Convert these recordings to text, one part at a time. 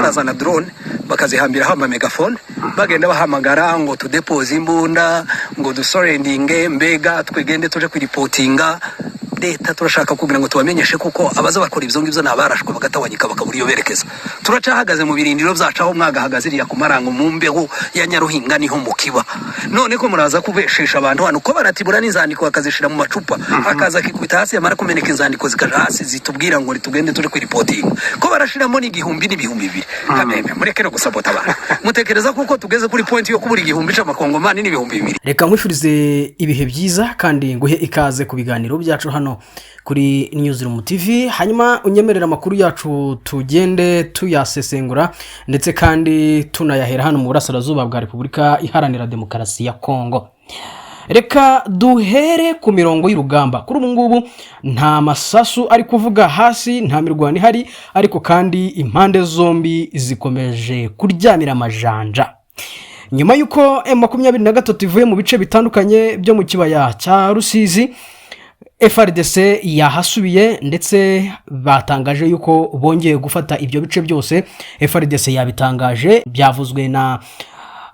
barazana drone bakazihambiraho ama megaphone bagenda bahamagara ngo tudepoze imbunda ngo dusorendinge mbega twegende tuje kwiripotinga. Leta turashaka kugira ngo tubamenyeshe kuko abaza bakora ibyo ngibyo nabarashwe bagatawanyika bakabura iyo berekeza. Turacahagaze mu birindiro byacaho mwagahagaze iriya kumarango mu mbeho ya Nyaruhinga niho mukiba. None ko muraza kubeshesha abantu hano ko baratibura n'inzandiko bakazishira mu macupa akaza kikubita hasi yamara kumeneka inzandiko zikaja hasi zitubwira ngo tugende tuje kwiripotinga ko barashiramo n'igihumbi n'ibihumbi bibiri. Kameme murekere gusabota abantu mutekereza kuko tugeze kuri point yo kubura igihumbi c'amakongomani n'ibihumbi bibiri. Reka nkwifurize ibihe byiza kandi nguhe ikaze ku biganiro byacu hano kuri Newsroom TV. Hanyuma unyemerera amakuru yacu tugende tuyasesengura ndetse kandi tunayahera hano mu burasirazuba bwa Repubulika Iharanira Demokarasi ya Kongo. Reka duhere ku mirongo y'urugamba. Kuri ubu ngubu nta masasu ari kuvuga hasi, nta mirwano ihari, ariko kandi impande zombi zikomeje kuryamira amajanja. Nyuma yuko M23 ivuye mu bice bitandukanye byo mu kibaya cya Rusizi, FARDC yahasubiye ndetse batangaje yuko bongeye gufata ibyo bice byose. FARDC yabitangaje, byavuzwe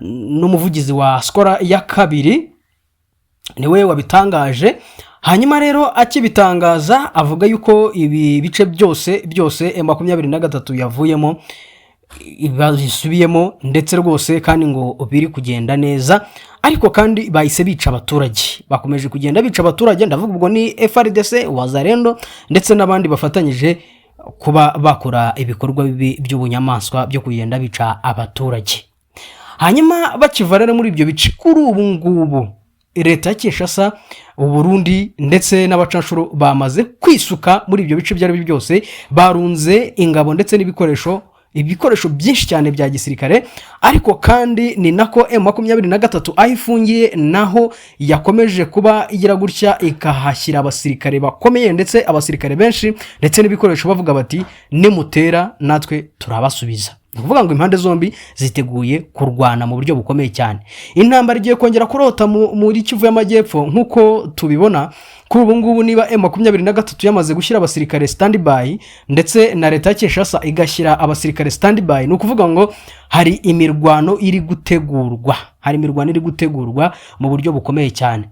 n'umuvugizi wa Skora ya kabiri, niwe wabitangaje. Hanyuma rero akibitangaza avuga yuko ibi bice byose M23 yavuyemo ibasubiyemo ndetse rwose kandi ngo biri kugenda neza, ariko kandi bahise bica abaturage. Bakomeje kugenda bica abaturage, ndavuga ubwo ni FARDC, Wazalendo ndetse n'abandi bafatanyije kuba bakora ibikorwa bibi by'ubunyamaswa byo kugenda bica abaturage. Hanyuma bakiva rero muri ibyo bice, kuri ubu ngubu leta ya Kinshasa, Burundi ndetse n'abacanshuro bamaze kwisuka muri ibyo bice byari byose, barunze ingabo ndetse n'ibikoresho byinshi cyane bya gisirikare. Ariko kandi ni nako M23 ayifungiye naho yakomeje kuba igira gutya ikahashyira abasirikare bakomeye ndetse abasirikare benshi ndetse n'ibikoresho, bavuga bati nimutera natwe turabasubiza. Kuvuga ngo impande zombi ziteguye kurwana mu buryo bukomeye cyane. Intambara igiye kongera kurota muri Kivu y'Amajyepfo nkuko tubibona. Kuri ubu ngubu niba M23 yamaze gushyira abasirikare standby ndetse na leta ya Kinshasa igashyira abasirikare standby, ni ukuvuga ngo hari imirwano iri gutegurwa mu buryo bukomeye cyane.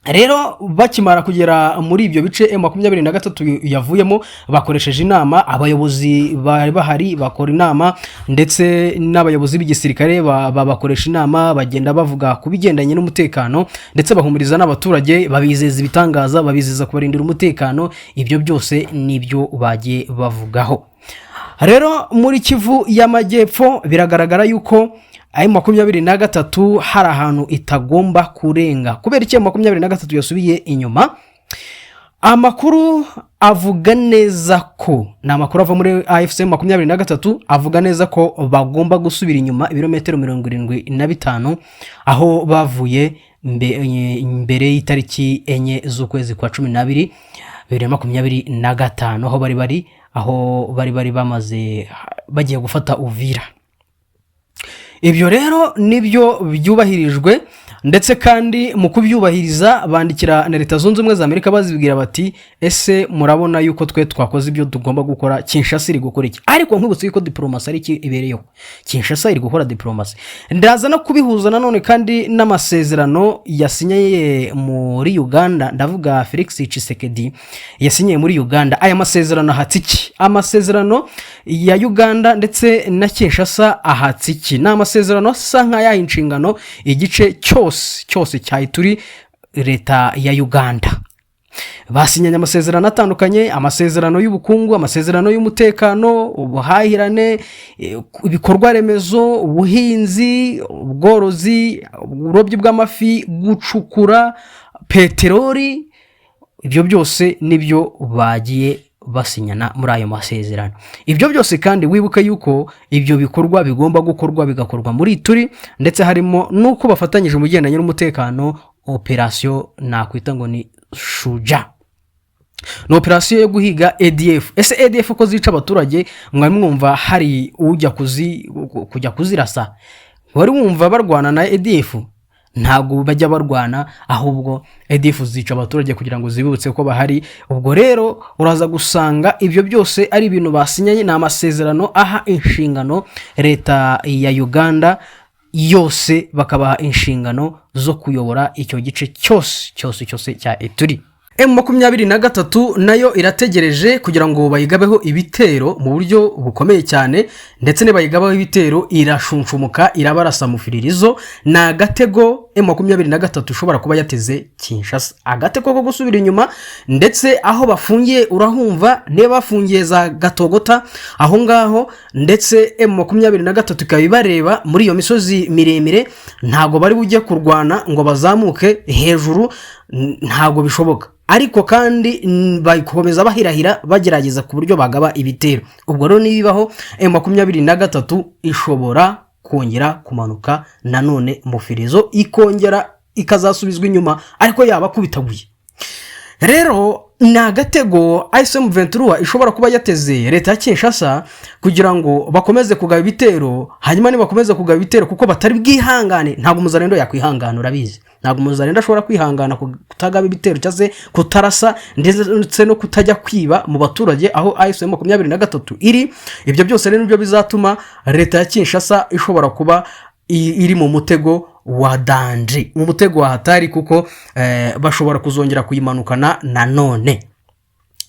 Rero bakimara kugera muri ibyo bice M23 yavuyemo, bakoresheje inama, abayobozi bari bahari bakora inama ndetse n'abayobozi b'igisirikare bakoresha inama, bagenda bavuga kubigendanye n'umutekano ndetse bahumuriza n'abaturage, babizeza ibitangaza, babizeza kubarindira umutekano. Ibyo byose nibyo bagiye bavugaho. Rero muri Kivu y'Amajyepfo biragaragara yuko M23 hari ahantu itagomba kurenga. Kubera iki M23 yasubiye inyuma? Amakuru avuga neza ko, na amakuru ava muri AFC M23 avuga neza ko bagomba gusubira inyuma ibirometero 75 aho bavuye mbere y'itariki 4 z'ukwezi kwa 12 2025, aho bari bamaze bagiye gufata Uvira. Ibyo rero nibyo byubahirijwe ndetse kandi mu kubyubahiriza bandikira na Leta Zunze Ubumwe za Amerika bazibwira bati ese murabona yuko twe twakoze ibyo tugomba gukora, Kinshasa iri gukora iki? Ariko nkubutse yuko diplomasi ari ibereyeho, Kinshasa iri gukora diplomasi. Ndaza no kubihuza nanone kandi n'amasezerano yasinye muri Uganda, ndavuga Felix Tshisekedi yasinye muri Uganda. Aya masezerano ahatsiki, amasezerano ya Uganda ndetse na Kinshasa ahatsiki, na amasezerano asa nk'aya inshingano igice cyose cyahituri leta ya Uganda. Basinyanye amasezerano atandukanye, amasezerano y'ubukungu, amasezerano y'umutekano, ubuhahirane, ibikorwa remezo, ubuhinzi, ubworozi, uburobyi bw'amafi, gucukura, peteroli. Ibyo byose nibyo bagiye basinyana muri ayo masezerano. Ibyo byose kandi wibuka yuko ibyo bikorwa bigomba gukorwa bigakorwa muri turi ndetse harimo nuko bafatanyije mu bigendanye n'umutekano, operation nakwita ngo ni Shuja. No operation yo guhiga ADF. Ese ADF ko zica abaturage mwari mwumva hari ujya kujya kuzirasa? Wari wumva barwana na ADF? ntabwo bajya barwana, ahubwo ADF zica abaturage kugira ngo zibutse ko bahari. Ubwo rero uraza gusanga ibyo byose ari ibintu basinyanye, ni amasezerano aha inshingano leta ya Uganda yose, bakabaha inshingano zo kuyobora icyo gice cyose cya Ituri. M23 nayo irategereje kugira ngo bayigabeho ibitero mu buryo bukomeye cyane, ndetse ne bayigabeho ibitero irashunshumuka, irabarasa mu firirizo. Na gatego M23 ushobora kuba yateze Kinshasa, agateko ko gusubira inyuma, ndetse aho bafungiye urahumva ne bafungiye za Gatogota aho ngaho, ndetse M23 kabibareba muri iyo misozi miremire, ntago bari bujye kurwana ngo bazamuke hejuru, ntago bishoboka. Ariko kandi bakomeza bahirahira bagerageza ku buryo bagaba ibitero. Ubwo rero nibibaho M23 ishobora kongera kumanuka nanone mu firizo, ikongera ikazasubizwa inyuma, ariko yaba kubitaguye. Rero na gatego M23 ishobora kuba yateze leta ya Kinshasa kugira ngo bakomeze kugaba ibitero, hanyuma nibakomeza kugaba ibitero kuko batari bwihangane. Ntabwo muzarendo yakwihangana, urabizi, ntabwo muzarendo ashobora kwihangana kutagaba ibitero cyase kutarasa ndetse no kutajya kwiba mu baturage aho M23 iri. Ibyo byose rero nibyo bizatuma leta ya Kinshasa ishobora kuba iri mu mutego wa danje, mu mutego wa hatari, kuko bashobora kuzongera kuyimanukana nanone.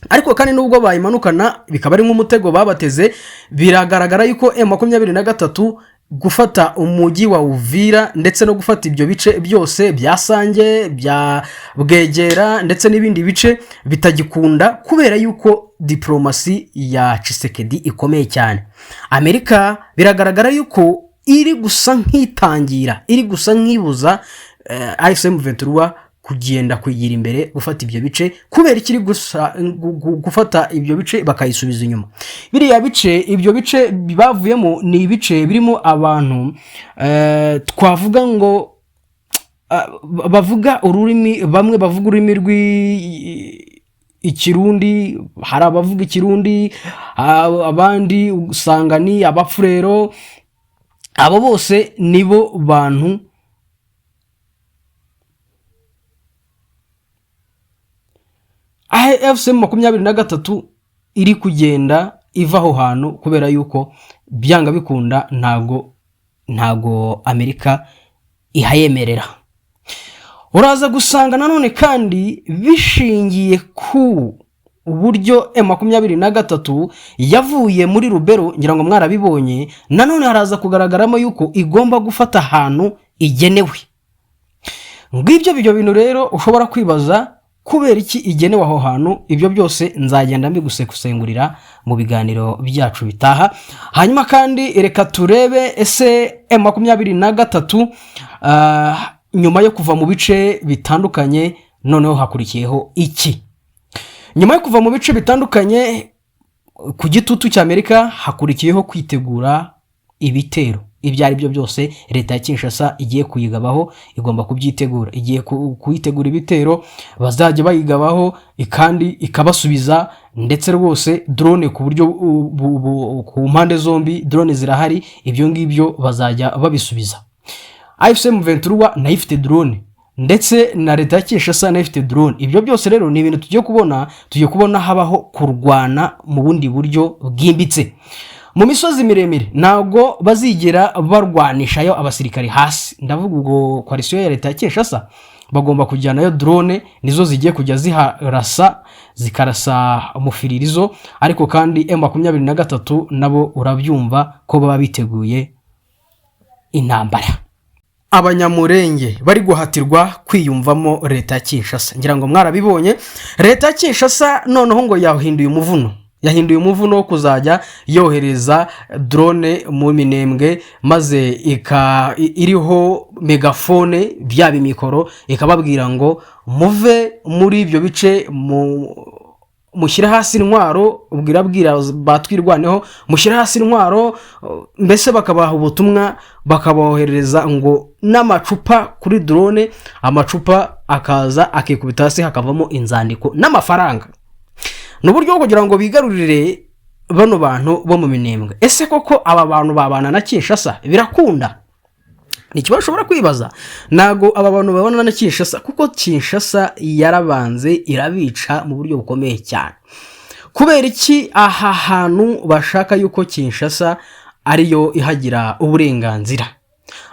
Ariko kandi nubwo bayimanukana bikaba ari nk'umutego babateze, biragaragara yuko M23 gufata umujyi wa Uvira ndetse no gufata ibyo bice byose bya Sange, bya Bwegera ndetse n'ibindi bice bitagikunda, kubera yuko diplomasi ya Tshisekedi ikomeye cyane. Amerika biragaragara yuko iri gusa nk'itangira, iri gusa nk'ibuza M23 kugenda kwigira imbere gufata ibyo bice, kubera ikiri gusa gufata ibyo bice bakayisubiza inyuma. Biriya bice, ibyo bice bavuyemo ni ibice birimo abantu twavuga ngo bavuga ururimi, bamwe bavuga ururimi Ikirundi, hari abavuga Ikirundi, abandi usanga ni Abafurero. Abo bose nibo bantu M23 iri kugenda iva aho hantu, kubera yuko byanga bikunda ntago Amerika ihayemerera. Uraza gusanga nanone kandi bishingiye ku uburyo M23 yavuye muri Rubero, ngira ngo mwarabibonye, nanone haraza kugaragaramo yuko igomba gufata ahantu igenewe. Ngibyo bintu rero ushobora kwibaza kubera iki igenewe aho hantu. Ibyo byose nzagenda mbigusekusengurira mu biganiro byacu bitaha. Hanyuma kandi reka turebe ese M23 nyuma yo kuva mu bice bitandukanye noneho hakurikiyeho iki? Nyuma yo kuva mu bice bitandukanye ku gitutu cy'Amerika hakurikiyeho kwitegura ibitero. Ibyo ari byo byose leta ya Kinshasa igiye kuyigabaho, igomba kubyitegura, igiye kuyitegura ibitero bazajya bayigabaho, kandi ikabasubiza, ndetse rwose drone ku buryo ku mpande zombi drone zirahari. Ibyo ngibyo bazajya babisubiza. M23 nayo ifite drone, ndetse na leta ya Kinshasa nayo ifite drone. Ibyo byose rero ni ibintu tugiye kubona habaho kurwana mu bundi buryo bwimbitse. Mu misozi miremire ntago bazigera barwanishayo abasirikari hasi, ndavuga ubwo coalition ya leta ya Kinshasa bagomba kujyanayo drone, nizo zigiye kujya zikarasa umufiririzo. Ariko kandi M23 nabo urabyumva ko baba biteguye intambara. Abanyamurenge bari guhatirwa kwiyumvamo leta ya Kinshasa, ngira ngo mwarabibonye. Leta ya Kinshasa noneho ngo yahinduye umuvuno wo kuzajya yohereza drone mu Minembwe, maze iriho megafone bya bimikoro ikababwira ngo muve muri ibyo bice, mushyira hasi intwaro, ubwira batwirwaneho, mushyira hasi intwaro. Mbese bakabaha ubutumwa, bakabohereza ngo n'amacupa kuri drone, amacupa akaza akikubita hasi hakavamo inzandiko n'amafaranga. N'uburyo kugira ngo bigarurire bano bantu bo mu Minembwe. Ese koko aba bantu babana na Kinshasa birakunda? ni ikibazo ushobora kwibaza. Ntabwo aba bantu babona na Kinshasa, kuko Kinshasa yarabanze irabica mu buryo bukomeye cyane. Kubera iki aha hantu bashaka yuko Kinshasa ariyo ihagira uburenganzira?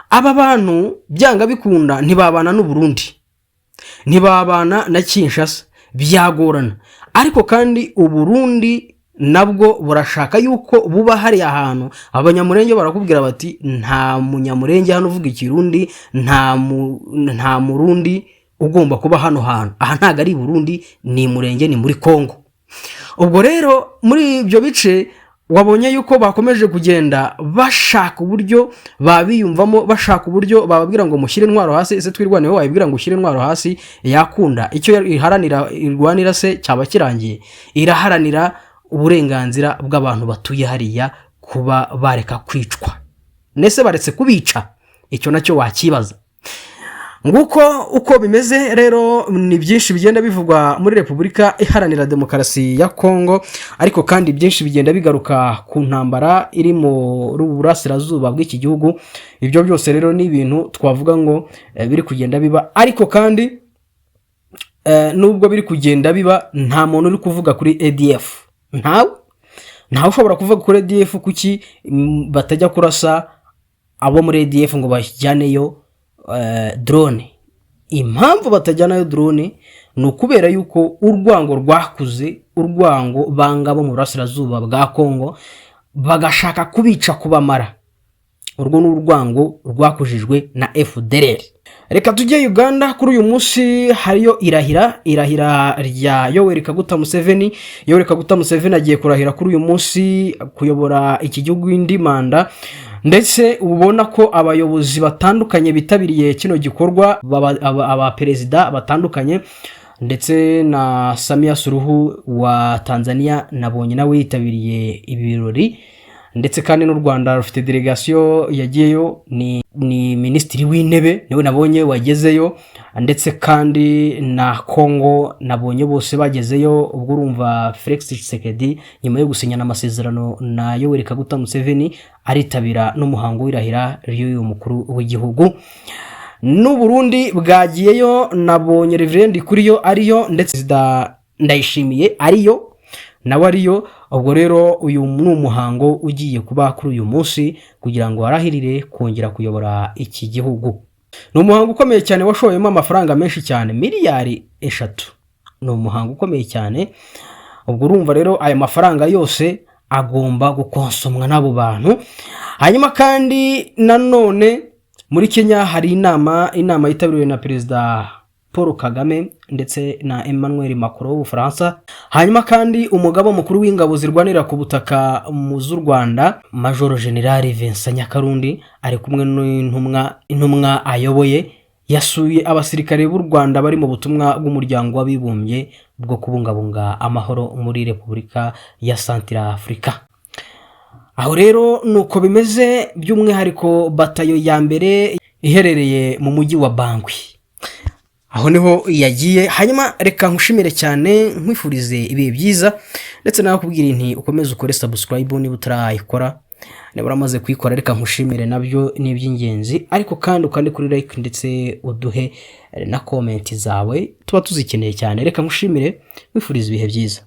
Aba bantu byanga bikunda ntibabana n'u Burundi, ntibabana na Kinshasa, byagorana. Ariko kandi u Burundi nabwo burashaka yuko buba hari ahantu abanyamurenge barakubwira bati nta munyamurenge hano uvuga ikirundi, nta murundi ugomba kuba hano hantu. Aha ntago ari Burundi, ni murenge, ni muri Kongo. Ubwo rero muri ibyo bice wabonye yuko bakomeje kugenda bashaka uburyo babiyumvamo, bashaka uburyo bababwira ngo mushyire intwaro hasi. Ese twirwaneho wayibwira ngo ushyire intwaro hasi yakunda? Icyo iharanira irwanira se cyaba kirangiye? Iraharanira uburenganzira bw'abantu batuye hariya kuba bareka kwicwa. Nese baretse kubica? Icyo nacyo wakibaza. Nguko uko bimeze rero, ni byinshi bigenda bivugwa muri Repubulika Iharanira Demokarasi ya Kongo, ariko kandi byinshi bigenda bigaruka ku ntambara iri mu burasirazuba bw'iki gihugu. Ibyo byose rero ni ibintu twavuga ngo biri kugenda biba, ariko kandi nubwo biri kugenda biba nta muntu uri kuvuga kuri ADF. Ntawe ushobora kuvuga kuri ADF kuki batajya kurasa abo muri ADF ngo bajyaneyo drone. Impamvu batajyanayo drone ni ukubera yuko urwango rwakuze, urwango bangabo mu burasirazuba bwa Kongo bagashaka kubica kubamara. Urwo ni urwango rwakujijwe na FDLR. Reka tujye Uganda. Kuri uyu munsi hariyo irahira rya Yoweri Kaguta Museveni. Yoweri Kaguta Museveni agiye kurahira kuri uyu munsi kuyobora iki gihugu indi manda, ndetse ubona ko abayobozi batandukanye bitabiriye kino gikorwa, aba perezida batandukanye, ndetse na Samia Suluhu wa Tanzania nabonye nawe yitabiriye ibirori, ndetse kandi n'u Rwanda rufite delegation yagiyeyo, ni Minisitiri w'Intebe niwe nabonye wagezeyo, ndetse kandi na Kongo nabonye bose bagezeyo. Ubwo urumva Felix Tshisekedi nyuma yo gusinyana amasezerano na Yoweri Kaguta Museveni aritabira n'umuhango w'irahira ry'uyu mukuru w'igihugu. N'u Burundi bwagiyeyo, nabonye Reverend Kuriyo ariyo, ndetse Ndayishimiye ariyo, nawe ariyo. Ubwo rero uyu ni umuhango ugiye kuba kuri uyu munsi kugira ngo arahirire kongera kuyobora iki gihugu. Ni umuhango ukomeye cyane washoyemo amafaranga menshi cyane, miliyari 3. Ni umuhango ukomeye cyane. Ubwo urumva rero aya mafaranga yose agomba gukonsomwa n'abo bantu. Hanyuma kandi nanone muri Kenya hari inama yitabiriwe na Perezida Paul Kagame ndetse na Emmanuel Macron w'Ubufaransa. Hanyuma kandi umugaba mukuru w'ingabo zirwanira ku butaka mu z'u Rwanda, Major General Vincent Nyakarundi, ari kumwe n'intumwa ayoboye, yasuye abasirikare b'u Rwanda bari mu butumwa bw'umuryango w'abibumbye bwo kubungabunga amahoro muri Repubulika ya Centrafrica. Aho rero nuko bimeze, by'umwihariko batayo ya mbere iherereye mu mujyi wa Bangui. Aho niho yagiye. Hanyuma reka nkushimire cyane, nkwifurize ibihe byiza, ndetse nakubwira inti ukomeze ukore subscribe niba utarayikora. Niba uramaze kuyikora reka nkushimire, nabyo ni iby'ingenzi, ariko kandi ukande kuri like ndetse uduhe na comment zawe, tuba tuzikeneye cyane. Reka nkushimire, nkwifurize ibihe byiza.